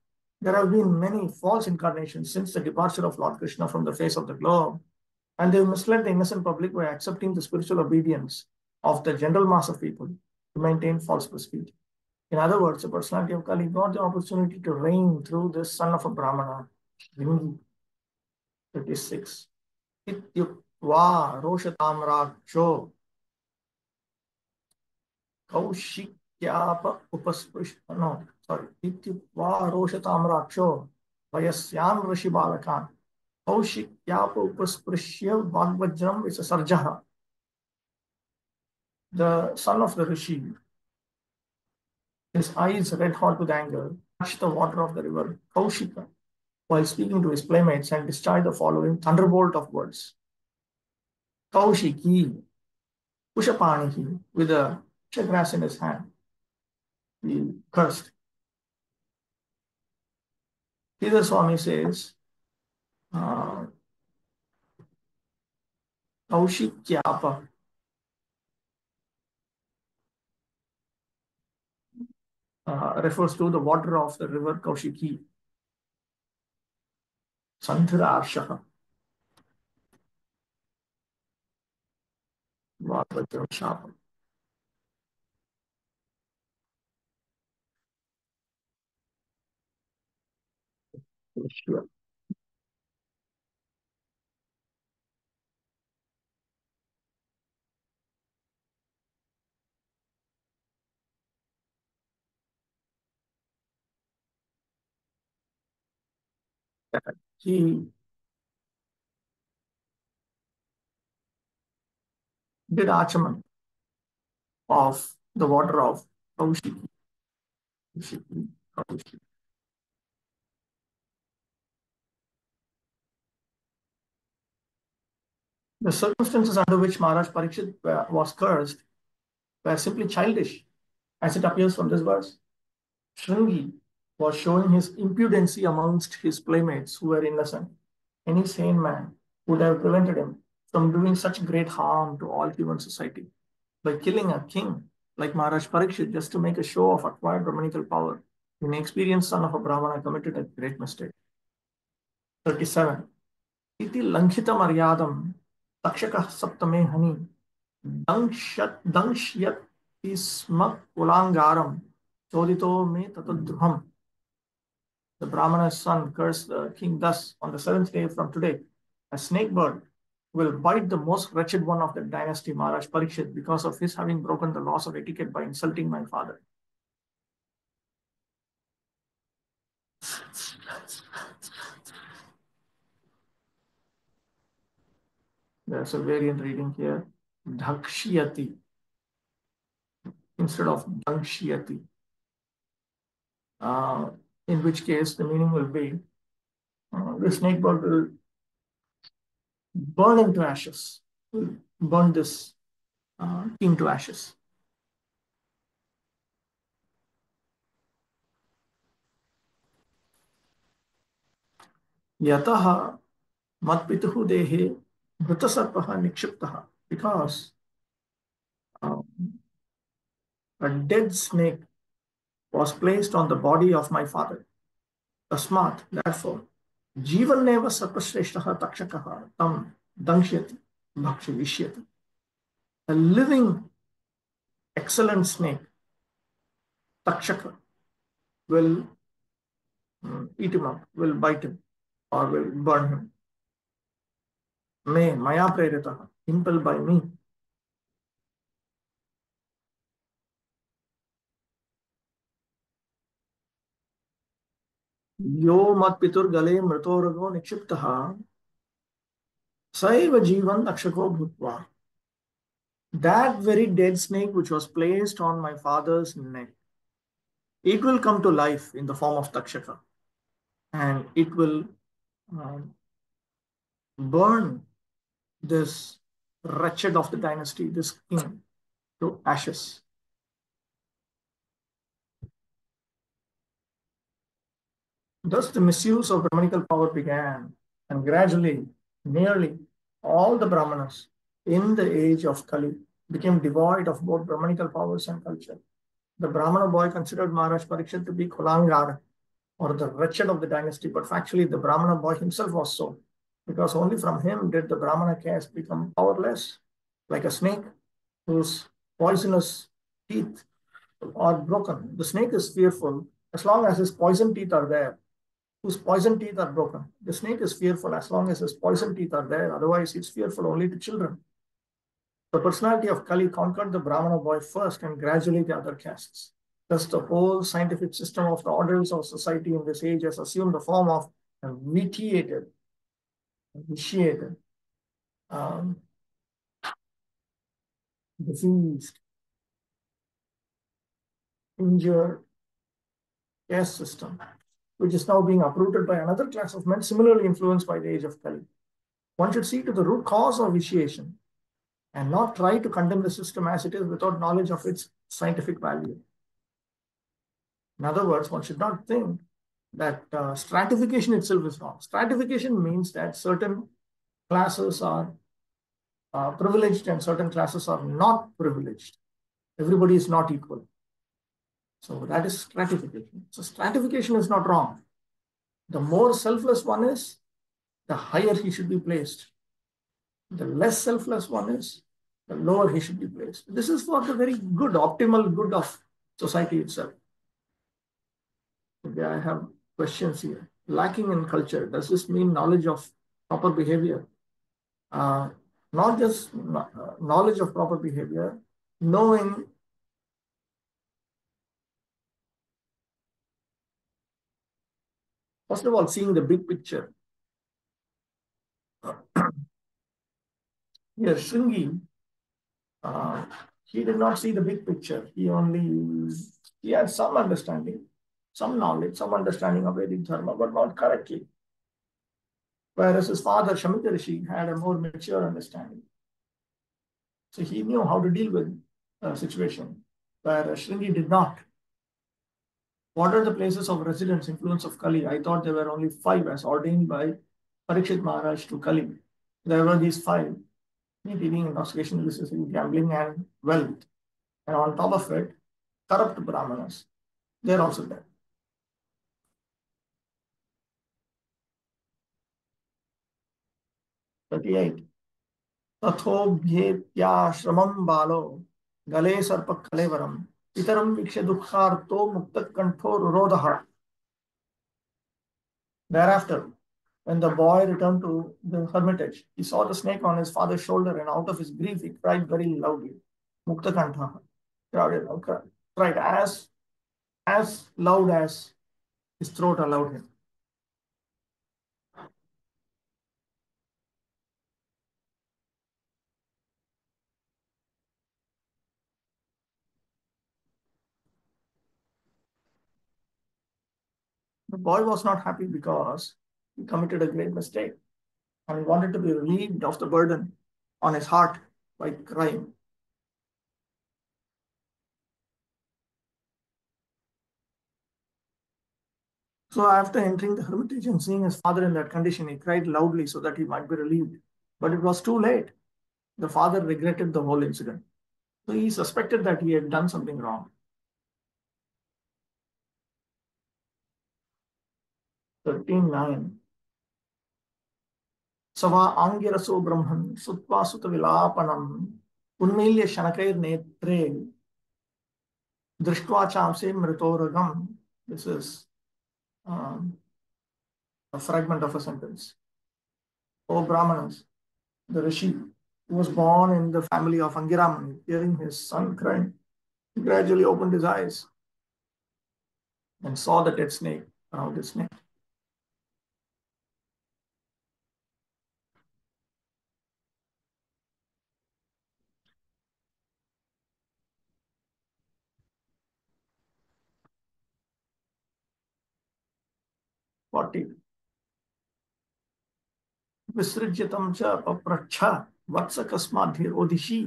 There have been many false incarnations since the departure of Lord Krishna from the face of the globe, and they misled the innocent public by accepting the spiritual obedience of the general mass of people to maintain false prestige. In other words, the personality of Kali got the opportunity to reign through this son of a Brahmana, Shringi. 36. Ityukva roshatam raksho kaushikya upasprish. No, sorry. Ityukva roshatam raksho vayasyam rishi balakan kaushikya upasprisya vagvajram is a sarjaha. The son of the rishi, his eyes red hot with anger, touched the water of the river Kaushika while speaking to his playmates and discharged the following thunderbolt of words. Kaushiki, Pushapanihi, with a grass in his hand. He cursed. Sridhar Swami says, Kaushikyapa refers to the water of the river Kaushiki. Sandhira Arshaha. Bhagavatam Shapam. Sure. He did Achaman of the water of Kaushiki. The circumstances under which Maharaj Parikshit was cursed were simply childish, as it appears from this verse. Shringi was showing his impudency amongst his playmates who were innocent. Any sane man would have prevented him from doing such great harm to all human society by killing a king like Maharaj Parikshit just to make a show of acquired Brahmanical power. The inexperienced son of a Brahmana committed a great mistake. 37. Iti lankhita maryadam takshakah saptame hani dangshyat isma kulangaram chodito me tatadruham. The Brahmana's son cursed the king thus on the seventh day from today. A snake bird will bite the most wretched one of the dynasty, Maharaj Parikshit, because of his having broken the laws of etiquette by insulting my father. There's a variant reading here. Dhakshyati instead of Dangshyati. Uh, in which case the meaning will be the snake bird will burn him to ashes, will burn this king to ashes. Yataha matpituhu dehe bhutasarpaha nikshiptaha. Because um, a dead snake was placed on the body of my father. Tasmat, therefore, Jivaneva Sarpashreshtaha Takshakaha Tam Dangshyati Bhakshi Vishyati. A living, excellent snake, Takshaka, will eat him up, will bite him, or will burn him. Me, Maya Preritaha, impelled by me. Yo mat pitur gale mritorago nikshiptaha saiva jivan akshako bhutva. That very dead snake which was placed on my father's neck, it will come to life in the form of Takshaka, and it will um, burn this wretched of the dynasty, this king, to ashes. Thus, the misuse of Brahmanical power began, and gradually, nearly all the Brahmanas in the age of Kali became devoid of both Brahmanical powers and culture. The Brahmana boy considered Maharaj Parikshit to be Kulangar, or the wretched of the dynasty, but factually the Brahmana boy himself was so, because only from him did the Brahmana caste become powerless, like a snake whose poisonous teeth are broken. The snake is fearful as long as his poison teeth are there, whose poison teeth are broken. The snake is fearful as long as his poison teeth are there, otherwise it's fearful only to children. The personality of Kali conquered the Brahmana boy first and gradually the other castes. Thus, the whole scientific system of the orders of society in this age has assumed the form of a vitiated, um, diseased, injured caste system, which is now being uprooted by another class of men similarly influenced by the age of Kali. One should see to the root cause of vitiation and not try to condemn the system as it is without knowledge of its scientific value. In other words, one should not think that stratification itself is wrong. Stratification means that certain classes are privileged and certain classes are not privileged. Everybody is not equal. So that is stratification. So stratification is not wrong. The more selfless one is, the higher he should be placed. The less selfless one is, the lower he should be placed. This is for the very good, optimal good of society itself. Okay, I have questions here. Lacking in culture, does this mean knowledge of proper behavior? Uh, Not just knowledge of proper behavior, knowing, first of all, seeing the big picture. Here, Shringi, uh, he did not see the big picture. He had some understanding, some knowledge, some understanding of Vedic Dharma, but not correctly. Whereas his father, Shamita Rishi, had a more mature understanding. So he knew how to deal with a situation, where Shringi did not. What are the places of residence influence of Kali? I thought there were only five as ordained by Parikshit Maharaj to Kali. There were these five: eating, intoxication, illicit gambling, and wealth. And on top of it, corrupt Brahmanas. They're also there. 38. तथोभ्येत्याश्रमं बालो गले सर्प कलेवरम इतरम वीक्ष्य दुःखार्तो मुक्त कंठो रुरोधः. Thereafter, when the boy returned to the hermitage, he saw the snake on his father's shoulder, and out of his grief, he cried very loudly. Mukta Kantha cried as loud as his throat allowed him. The boy was not happy because he committed a great mistake and he wanted to be relieved of the burden on his heart by crying. So after entering the hermitage and seeing his father in that condition, he cried loudly so that he might be relieved. But it was too late. The father regretted the whole incident. So he suspected that he had done something wrong. 13:9. Sava angiraso brahman sutva sutta vilapanam unmilya shanakair drishtva chamse mritoragam. This is um, a fragment of a sentence. O Brahmanas, the Rishi, who was born in the family of Angiramani, hearing his son crying, he gradually opened his eyes and saw the dead snake around his neck. 40. विसृज्यतं च पप्रच्छ वत्स कस्माद्भिरोदिषि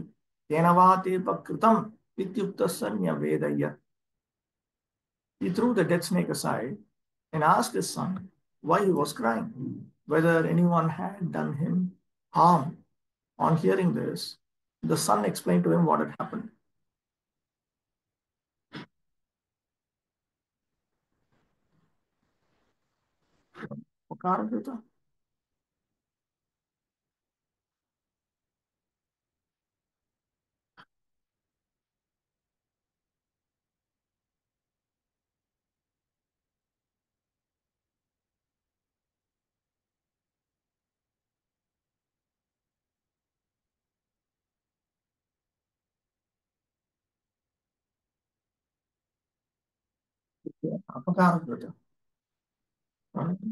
तेन वा ते पकृतम् इत्युक्तस्य न्यवेदयत्. He threw the dead snake aside and asked his son why he was crying, whether anyone had done him harm. On hearing this, the son explained to him what had happened.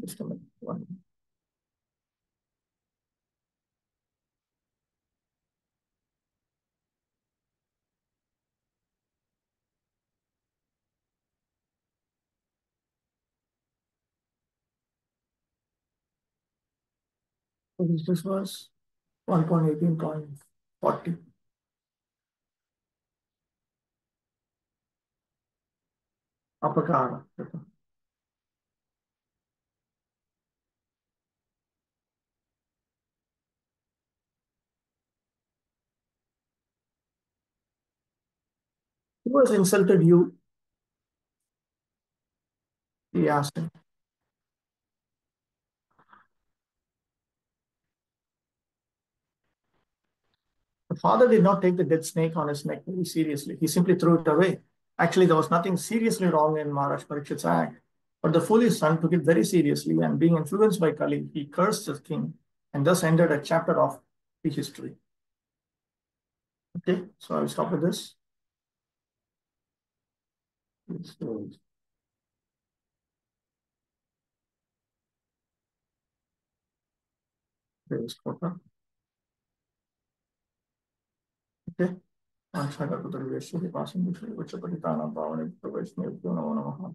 Just a minute. This was 1.18.40. Apakara. Who has insulted you? He asked him. The father did not take the dead snake on his neck very seriously. He simply threw it away. Actually, there was nothing seriously wrong in Maharaj Parikshit's act. But the foolish son took it very seriously, and being influenced by Kali, he cursed the king and thus ended a chapter of the history. Okay, so I'll stop with this. So, there's Kota. Okay. Acha Guru Veshwari Pasan Vishnu Vachapatitana Bhavani Vishnu Namo Namaha.